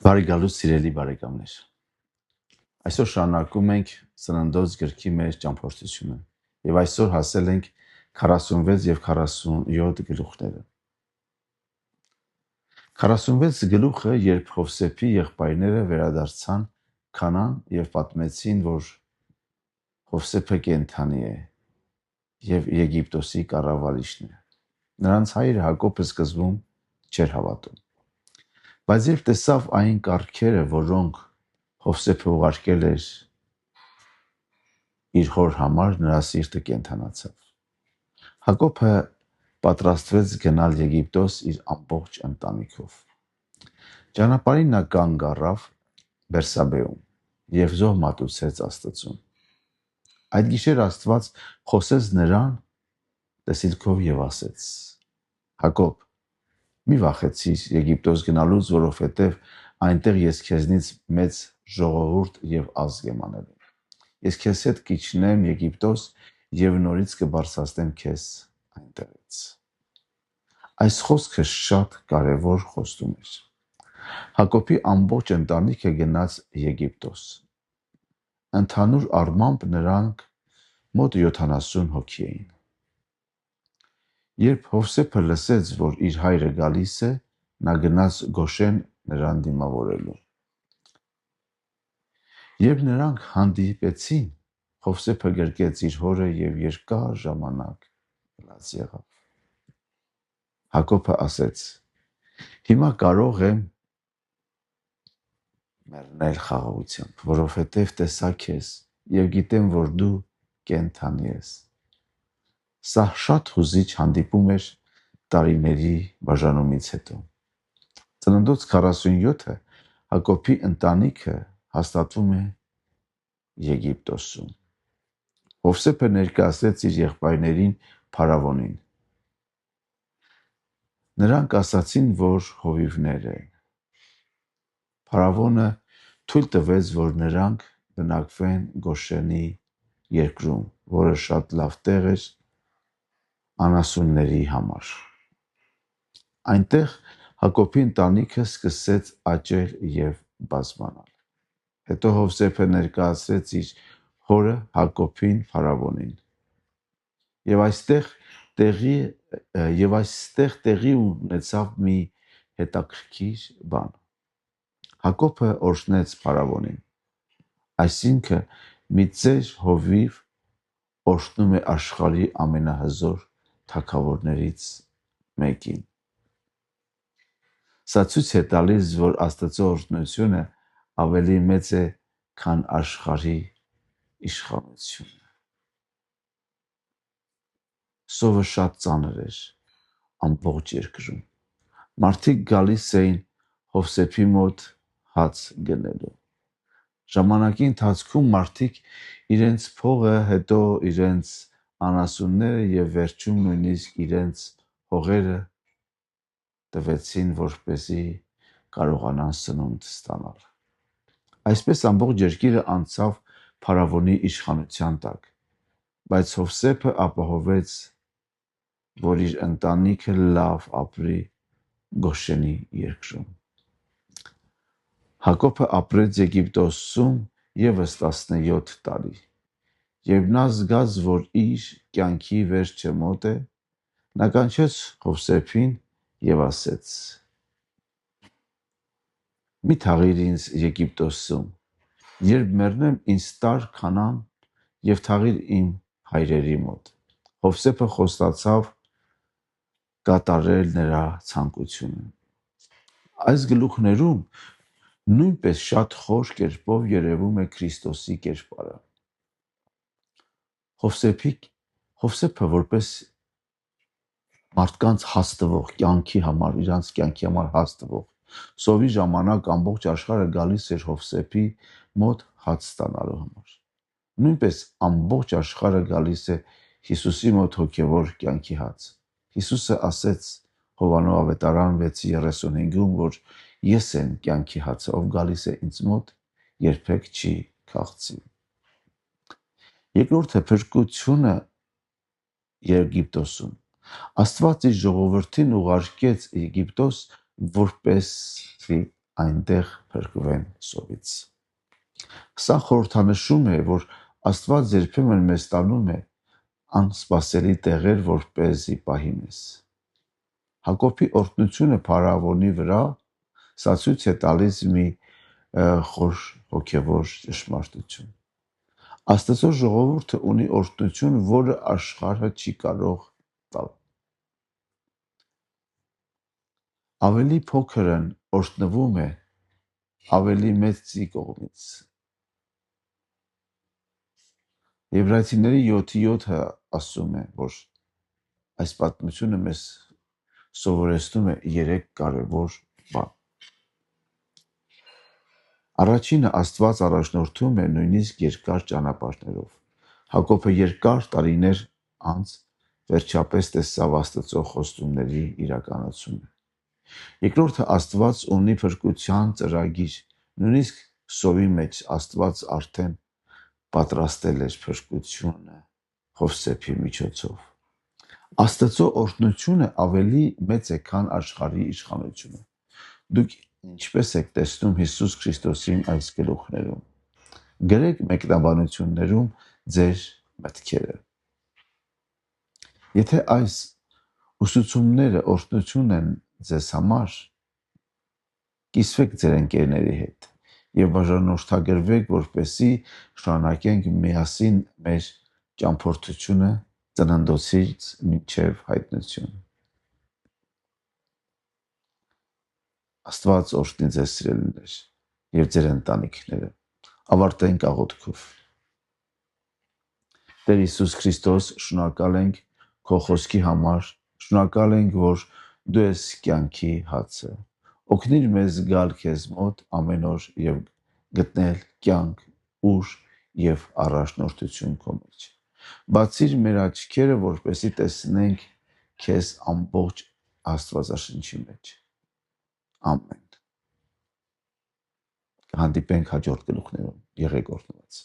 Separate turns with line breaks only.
Բարի գալուց սիրելի բարեկամներ։ Այսօր շարունակում ենք Ծննդոց գրքի մեր ճամփորդությունը եւ այսօր հասել ենք 46 եւ 47 գլուխները։ 46 գլուխը, երբ Հովսեփի եղբայրները վերադարձան Քանան եւ պատմեցին, որ Հովսեփը կենդանի է եւ Եգիպտոսի կառավարիչն է։ Նրանց հայրը Հակոբը սկզբում չէր հավատում։ Բայց երբ տեսավ այն կարգերը, որոնք Հովսեփը ուղարկել էր իր հոր համար, նրա սիրտը կենդանացավ։ Հակոբը պատրաստվեց գնալ Եգիպտոս իր ամբողջ ընտանիքով։ Ճանապարհին նա կանգ առավ Բերսաբեում եւ զոհ մատուցեց Աստծուն։ Այդ գիշեր Աստված խոսեց նրան տեսիլքով եւ ասեց. Հակոբ, մի վախեցիր Եգիպտոս գնալուց, որովհետեւ այնտեղ ես քեզնից մեծ ժողովուրդ եւ ազգ եմ անելու։ Ես քեզ հետ կիջնեմ Եգիպտոս եւ նորից կբարձրացնեմ քեզ այնտեղից։ Այս խոսքը շատ կարևոր խոստում էր։ Հակոբի ամբողջ ընտանիքը գնաց Եգիպտոս։ Ընդհանուր առմամբ նրանք մոտ 70 հոգի էին։ Երբ Հովսեփը լսեց, որ իր հայրը գալիս է, նա գնաց Գոշեն նրան դիմավորելու։ Երբ նրանք հանդիպեցին, Հովսեփը գրկեց իր հորը եւ երկար ժամանակ լաց եղավ։ Հակոբը ասեց. Հիմա կարող եմ մեռնել խաղաղությամբ, որովհետեւ տեսա քեզ եւ գիտեմ, որ դու կենդանի ես։ Սա շատ հուզիչ հանդիպում էր տարիների բաժանումից հետո։ Ծննդոց 47-ը Հակոբի ընտանիքը հաստատվում է Եգիպտոսում։ Հովսեփը ներկայացրեց իր եղբայրներին Փարավոնին։ Նրանք ասացին, որ հովիվներ են։ Փարավոնը թույլ տվեց, որ նրանք բնակվեն Գոշենի երկրում, որը շատ լավ տեղ էր անասունների համար։ Այնտեղ Հակոբի ընտանիքը սկսեց աճել եւ բազմանալ։ Հետո Հովսեփը ներկայացրեց իր հորը Հակոբին Փարավոնին։ Եվ այստեղ տեղի ունեցավ մի հետաքրքիր բան։ Հակոբը օրհնեց Փարավոնին, այսինքն մի ծեր հովիվ օրհնում է աշխարհի ամենահզոր թագավորներից մեկին։ Սա ցույց է տալիս, որ Աստծո օրհնությունը ավելի մեծ է, քան աշխարհի իշխանությունը։ Սովը շատ ծանր էր ամբողջ երկրում։ Մարդիկ գալիս էին Հովսեփի մոտ հաց գնելու։ Ժամանակի ընթացքում մարդիկ իրենց փողը, հետո իրենց անասունները եւ վերջում նույնիսկ իրենց հողերը տվեցին, որպեսզի կարողանան սնունդ ստանալ։ Այսպես ամբողջ երկիրը անցավ Փարավոնի իշխանության տակ, բայց Հովսեփը ապահովեց, որ իր ընտանիքը լավ ապրի Գոշենի երկրում։ Հակոբը ապրեց Եգիպտոսում եւս 17 տարի։ Երբ նա զգաց, որ իր կյանքի վերջը մոտ է, նա կանչեց Հովսեփին եւ ասեց. Մի թաղիր ինձ Եգիպտոսում, երբ մեռնեմ ինձ տար Քանան եւ թաղիր իմ հայրերի մոտ։ Հովսեփը խոստացավ կատարել նրա ցանկությունը։ Այս գլուխներում նույնպես շատ խոր կերպով երևում է Քրիստոսի կերպարը։ Հովսեփը որպես մարդկանց հաստվող, իրանց կյանքի համար հաստվող, սովի ժամանակ ամբողջ աշխարհը գալիս էր Հովսեփի մոտ հաց ստանալու համար։ Նույնպես ամբողջ աշխարհը գալիս է Հիսուսի մոտ հոգևոր կյանքի հաց։ Հիսուսը ասեց Հովաննես ավետարան 6:35-ում, որ ես եմ կյանքի հացը, ով գալիս է ինձ մոտ, երբեք չի քաղցի։ Երկրորդը փրկությունը Եգիպտոսում։ Աստված իր ժողովրդին ուղարկեց Եգիպտոս, որպեսզի այնտեղ փրկվեն սովից։ Սա խորհրդանշում է, որ Աստված երբեմն մեզ տանում է անսպասելի տեղեր, որպեսզի պահի մեզ։ Հակոբի օրհնությունը փարավոնի վրա սա ցույց է տալիս մի խոր հոգևոր ճշմարտություն։ Աստծո ժողովուրդը ունի օրհնություն, որը աշխարհը չի կարող տալ։ Ավելի փոքրն օրհնվում է ավելի մեծի կողմից։ Եբրայեցիների 7:7-ը ասում է, որ այս պատմությունը մեզ սովորեցնում է 3 կարևոր բան։ Առաջինը Աստված առաջնորդում է նույնիսկ երկար ճանապարհներով։ Հակոբը երկար տարիներ անց վերջապես տեսավ Աստծո խոստումների իրականացումը։ Երկրորդը Աստված ունի փրկության ծրագիր, նույնիսկ սովի մեջ Աստված արդեն պատրաստել էր փրկությունը Հովսեփի միջոցով։ Աստծո օրհնությունը ավելի մեծ է, քան աշխարհի իշխանությունը։ Դուք ինչպես եք տեսնում Հիսուս Քրիստոսին այս գլուխներում։ Գրեք մեկնաբանություններում ձեր մտքերը։ Եթե այս ուսուցումները օրհնություն են ձեզ համար, կիսվեք ձեր ընկերների հետ եւ բաժանորդագրվեք, որպեսզի շարունակենք միասին մեր ճամփորդությունը ծննդոցից մինչև հայտնություն։ Աստված օրհնի ձեզ սիրելիներ եւ ձեր ընտանիքները։ Ավարտենք աղոթքով։ Տեր Հիսուս Քրիստոս, շնորհակալ ենք քո խոսքի համար, շնորհակալ ենք, որ դու ես կյանքի հացը։ Օգնիր մեզ գալ քեզ մոտ ամեն օր եւ գտնել կյանք, ուժ եւ առաջնորդություն քո մեջ։ Բացիր մեր աչքերը, որպեսզի տեսնենք քեզ ամբողջ Աստվածաշնչի մեջ։ Ամեն։ Կհանդիպենք հաջորդ գլուխներում։ Եղեք օրհնված։